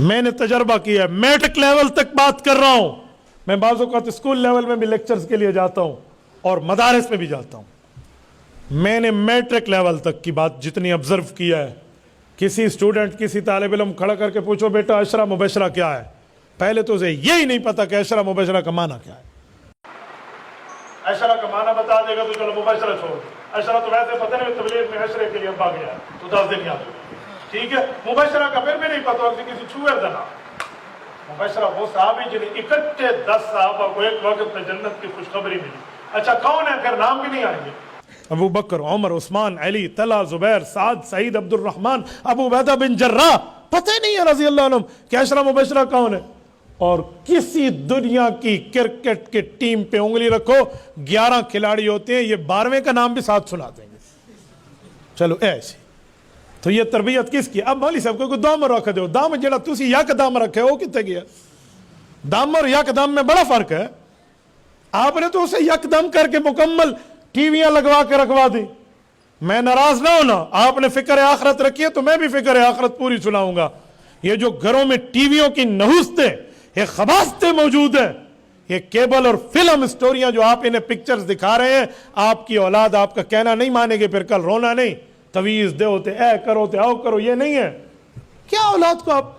میں نے تجربہ کیا ہے, میٹرک لیول تک بات کر رہا ہوں. میں بعض اوقات اسکول لیول میں بھی لیکچرز کے لیے جاتا ہوں اور مدارس میں بھی جاتا ہوں. میں نے میٹرک لیول تک کی بات جتنی آبزرو کیا ہے, کسی اسٹوڈنٹ کسی طالب علم کھڑا کر کے پوچھو بیٹا عشرہ مبشرہ کیا ہے, پہلے تو اسے یہی نہیں پتا کہ عشرہ مبشرہ کا معنی کیا ہے. عشرہ کا معنی بتا دے گا تو چلو مبشرہ چھوڑ, عشرہ تو ویسے پتہ نہیں, تبلیغ میں عشرے کے لیے ابا گیا تو 10 دن یاد ہو, ٹھیک ہے. مبشرہ کا پھر بھی نہیں پتا, اور کسی چھوئے دنا. مبشرہ وہ صحابی جنہیں اکٹھے 10 صحابہ کو ایک وقت میں جنت کی خوشخبری ملی. اچھا کون ہے, پھر نام بھی نہیں آئیں گے. ابو بکر, عمر, عثمان, علی, طلحہ, زبیر, سعد, سعید, عبد الرحمن, ابو عبیدہ بن جراح, پتہ نہیں ہے رضی اللہ عنہ کہ عشرہ مبشرہ کون ہے. اور کسی دنیا کی کرکٹ کی ٹیم پہ انگلی رکھو, 11 کھلاڑی ہوتے ہیں, یہ 12ویں کا نام بھی ساتھ سنا دیں گے. چلو ایسے تو یہ تربیت کس کی. اب مولوی صاحب کو دام رکھ دو, دام جڑا تسی یک دام رکھے وہ کتے گیا. دم اور یک دم میں بڑا فرق ہے. آپ نے تو اسے یک دم کر کے مکمل ٹی ویاں لگوا کے رکھوا دی. میں ناراض نہ ہونا, آپ نے فکر آخرت رکھی ہے تو میں بھی فکر آخرت پوری سناؤں گا. یہ جو گھروں میں ٹی ویوں کی نحوستیں, یہ خباستیں موجود ہیں, یہ کیبل اور فلم اسٹوریاں جو آپ انہیں پکچرز دکھا رہے ہیں, آپ کی اولاد آپ کا کہنا نہیں مانے گے, پھر کل رونا نہیں, تویز دے ہوتے اے کرو تے آؤ کرو, یہ نہیں ہے. کیا اولاد کو آپ,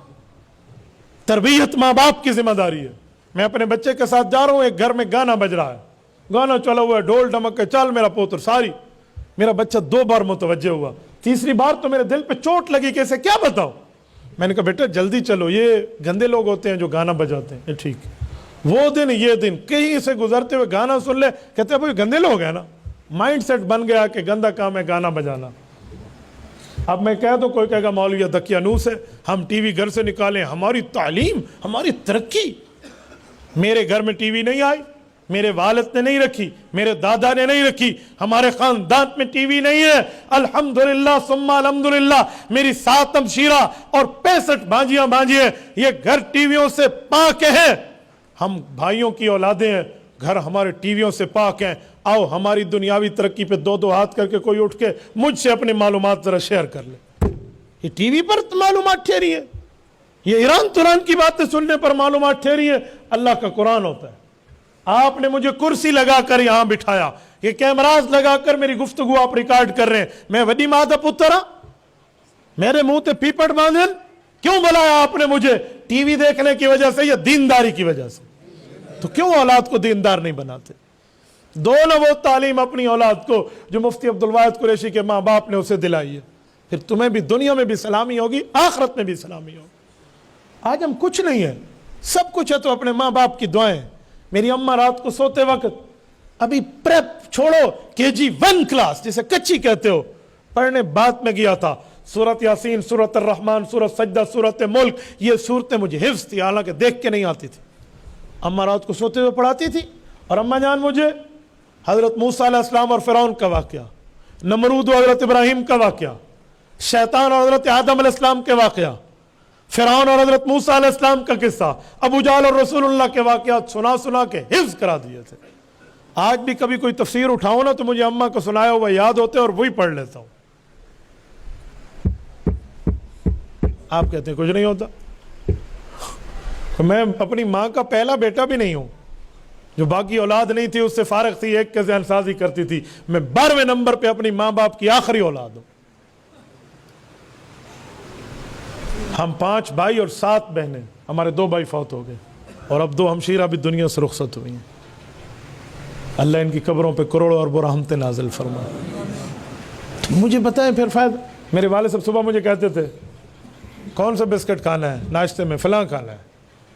تربیت ماں باپ کی ذمہ داری ہے. میں اپنے بچے کے ساتھ جا رہا ہوں, ایک گھر میں گانا بج رہا ہے, گانا چلا ہوا ہے, ڈھول ڈمک کے چل میرا پوتر ساری. میرا بچہ 2 بار متوجہ ہوا, تیسری بار تو میرے دل پہ چوٹ لگی کہ اسے کیا بتاؤ. میں نے کہا بیٹا جلدی چلو, یہ گندے لوگ ہوتے ہیں جو گانا بجاتے ہیں. ٹھیک, وہ دن یہ دن کہیں سے گزرتے ہوئے گانا سن لے, کہتے ہیں بھائی گندے لوگ ہیں نا. مائنڈ سیٹ بن گیا کہ گندا کام ہے گانا بجانا. اب میں کہہ دوں, کوئی کہے گا مولوی دقیانوس ہے, ہم ٹی وی گھر سے نکالیں, ہماری تعلیم, ہماری ترقی. میرے گھر میں ٹی وی نہیں آئی, میرے والد نے نہیں رکھی, میرے دادا نے نہیں رکھی, ہمارے خاندان میں ٹی وی نہیں ہے. الحمدللہ ثم الحمدللہ, میری 7 امشیرہ اور 65 بھانجیاں بھانجے, یہ گھر ٹی ویوں سے پاک ہیں. ہم بھائیوں کی اولادیں ہیں, گھر ہمارے ٹی ویوں سے پاک ہیں. آؤ ہماری دنیاوی ترقی پہ 2 ہاتھ کر کے کوئی اٹھ کے مجھ سے اپنی معلومات ذرا شیئر کر لے. یہ ٹی وی پر معلومات ٹھہری ہے, یہ ایران تران کی باتیں سننے پر معلومات ٹھہری ہے. اللہ کا قرآن ہوتا ہے. آپ نے مجھے کرسی لگا کر یہاں بٹھایا, یہ کیمراز لگا کر میری گفتگو آپ ریکارڈ کر رہے ہیں. میں وڈی ماں دا پترا, میرے منہ تے پیپٹ باندھن, کیوں بلایا آپ نے مجھے؟ ٹی وی دیکھنے کی وجہ سے یا دینداری کی وجہ سے؟ تو کیوں اولاد کو دیندار نہیں بناتے؟ دونوں وہ تعلیم اپنی اولاد کو جو مفتی عبدالواحد قریشی کے ماں باپ نے اسے دلائی ہے, پھر تمہیں بھی دنیا میں بھی سلامی ہوگی, آخرت میں بھی سلامی ہوگی. آج ہم کچھ نہیں ہے, سب کچھ ہے تو اپنے ماں باپ کی دعائیں. میری اماں رات کو سوتے وقت, ابھی پریپ چھوڑو, KG1 کلاس جسے کچی کہتے ہو, پڑھنے بات میں گیا تھا. سورت یاسین, سورت الرحمن, سورت سجدہ, سورت ملک, یہ سورتیں مجھے حفظ تھی, حالانکہ دیکھ کے نہیں آتی تھی. اماں رات کو سوتے ہوئے پڑھاتی تھی. اور اماں جان مجھے حضرت موسیٰ علیہ السلام اور فرعون کا واقعہ, نمرود و حضرت ابراہیم کا واقعہ, شیطان اور حضرت آدم علیہ السلام کے واقعہ, فرعون اور حضرت موسیٰ علیہ السلام کا قصہ, ابو جہل اور رسول اللہ کے واقعات سنا سنا کے حفظ کرا دیے تھے. آج بھی کبھی کوئی تفسیر اٹھاؤ نا تو مجھے اماں کو سنایا ہوا یاد ہوتے اور وہی پڑھ لیتا ہوں. آپ کہتے ہیں کچھ نہیں ہوتا. میں اپنی ماں کا پہلا بیٹا بھی نہیں ہوں, جو باقی اولاد نہیں تھی اس سے فارغ تھی, ایک کے ذہن سازی کرتی تھی. میں 12ویں نمبر پہ اپنی ماں باپ کی آخری اولاد ہوں. ہم 5 بھائی اور 7 بہنیں, ہمارے 2 بھائی فوت ہو گئے, اور اب 2 ہمشیرہ بھی دنیا سے رخصت ہوئی ہیں. اللہ ان کی قبروں پہ کروڑوں اربوں رحمتیں نازل فرمائے. مجھے بتائیں پھر فائدہ. میرے والد صاحب صبح مجھے کہتے تھے کون سا بسکٹ کھانا ہے ناشتے میں, فلاں کھانا ہے.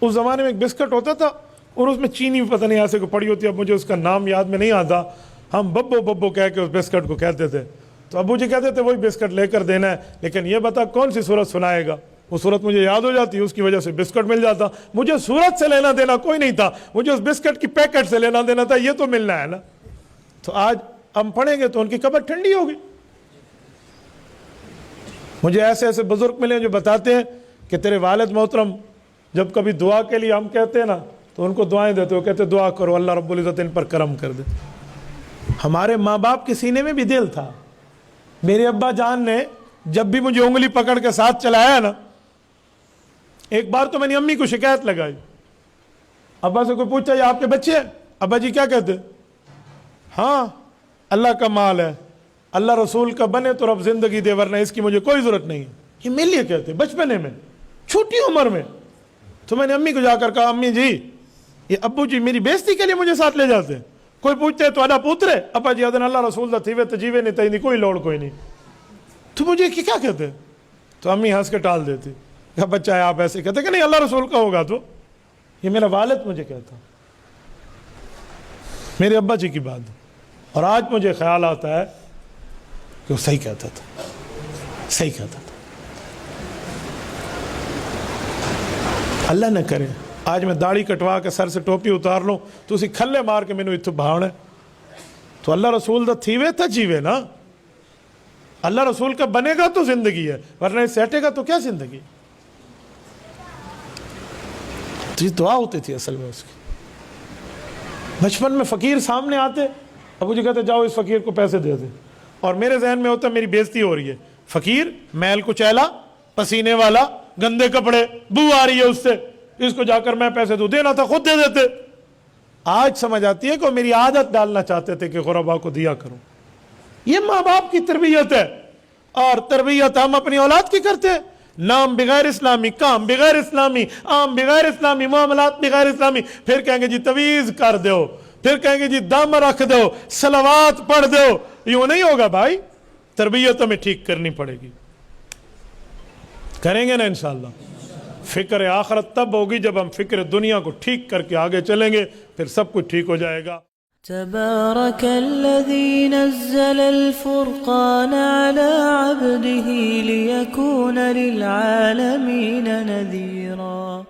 اس زمانے میں ایک بسکٹ ہوتا تھا اور اس میں چینی بھی پتہ نہیں ایسے کو پڑی ہوتی, اب مجھے اس کا نام یاد میں نہیں آتا. ہم ببو ببو کہہ کے اس بسکٹ کو کہتے تھے. تو ابو جی کہتے تھے وہی بسکٹ لے کر دینا ہے, لیکن یہ بتا کون سی صورت سنائے گا. وہ صورت مجھے یاد ہو جاتی, اس کی وجہ سے بسکٹ مل جاتا. مجھے صورت سے لینا دینا کوئی نہیں تھا, مجھے اس بسکٹ کی پیکٹ سے لینا دینا تھا, یہ تو ملنا ہے نا. تو آج ہم پڑھیں گے تو ان کی قبر ٹھنڈی ہوگی. مجھے ایسے ایسے بزرگ ملے جو بتاتے ہیں کہ تیرے والد محترم جب کبھی دعا کے لیے ہم کہتے ہیں نا تو ان کو دعائیں دیتے ہو, کہتے دعا کرو اللہ رب العزت ان پر کرم کر دے. ہمارے ماں باپ کے سینے میں بھی دل تھا. میرے ابا جان نے جب بھی مجھے انگلی پکڑ کے ساتھ چلایا نا, ایک بار تو میں نے امی کو شکایت لگائی، ابا سے کوئی پوچھا یہ آپ کے بچے ہیں؟ ابا جی کیا کہتے؟ ہاں اللہ کا مال ہے، اللہ رسول کا بنے تو رب زندگی دے ورنہ اس کی مجھے کوئی ضرورت نہیں ہے. یہ میرے لیے کہتے بچپنے میں، چھوٹی عمر میں. تو میں نے امی کو جا کر کہا امی جی یہ ابو جی میری بےزتی کے لیے مجھے ساتھ لے جاتے ہیں. کوئی پوچھتے ہے تو ادا پوترے، ابا جی ادن اللہ رسول دا تھیوے تجیوے نہیں تھی کوئی لوڑ کوئی نہیں. تو مجھے کیا کہتے؟ تو امی ہنس کے ٹال دیتی کہ بچہ ہے آپ ایسے کہتے کہ نہیں اللہ رسول کا ہوگا. تو یہ میرا والد مجھے کہتا، میرے ابا جی کی بات. اور آج مجھے خیال آتا ہے کہ وہ صحیح کہتا تھا، صحیح کہتا تھا. اللہ نہ کرے آج میں داڑھی کٹوا کے سر سے ٹوپی اتار لوں تو اسی کھلے مار کے مینوں اتھو بھاونا. تو اللہ رسول دا تھیوے تا جیوے نا، اللہ رسول کا بنے گا تو زندگی ہے ورنہ اس سے ہٹے گا تو کیا زندگی. تو یہ دعا ہوتی تھی اصل میں اس کی. بچپن میں فقیر سامنے آتے، ابو جی کہتے جاؤ اس فقیر کو پیسے دے دے، اور میرے ذہن میں ہوتا میری بےزتی ہو رہی ہے. فقیر میل کچیلا پسینے والا گندے کپڑے بو آ رہی ہے اس سے، اس کو جا کر میں پیسے دوں، دینا تھا خود دے دیتے. آج سمجھ آتی ہے کہ وہ میری عادت ڈالنا چاہتے تھے کہ غربا کو دیا کروں. یہ ماں باپ کی تربیت ہے، اور تربیت ہم اپنی اولاد کی کرتے ہیں. نام بغیر اسلامی، کام بغیر اسلامی، عام بغیر اسلامی، معاملات بغیر اسلامی. پھر کہیں گے جی تویز کر دو، پھر کہیں گے جی دم رکھ دو، صلوات پڑھ دو. یوں نہیں ہوگا بھائی، تربیت ہمیں ٹھیک کرنی پڑے گی. کریں گے نا انشاءاللہ. فکر آخرت تب ہوگی جب ہم فکر دنیا کو ٹھیک کر کے آگے چلیں گے، پھر سب کچھ ٹھیک ہو جائے گا. تبارك الذي نزل الفرقان على عبده ليكون للعالمين نذيرا.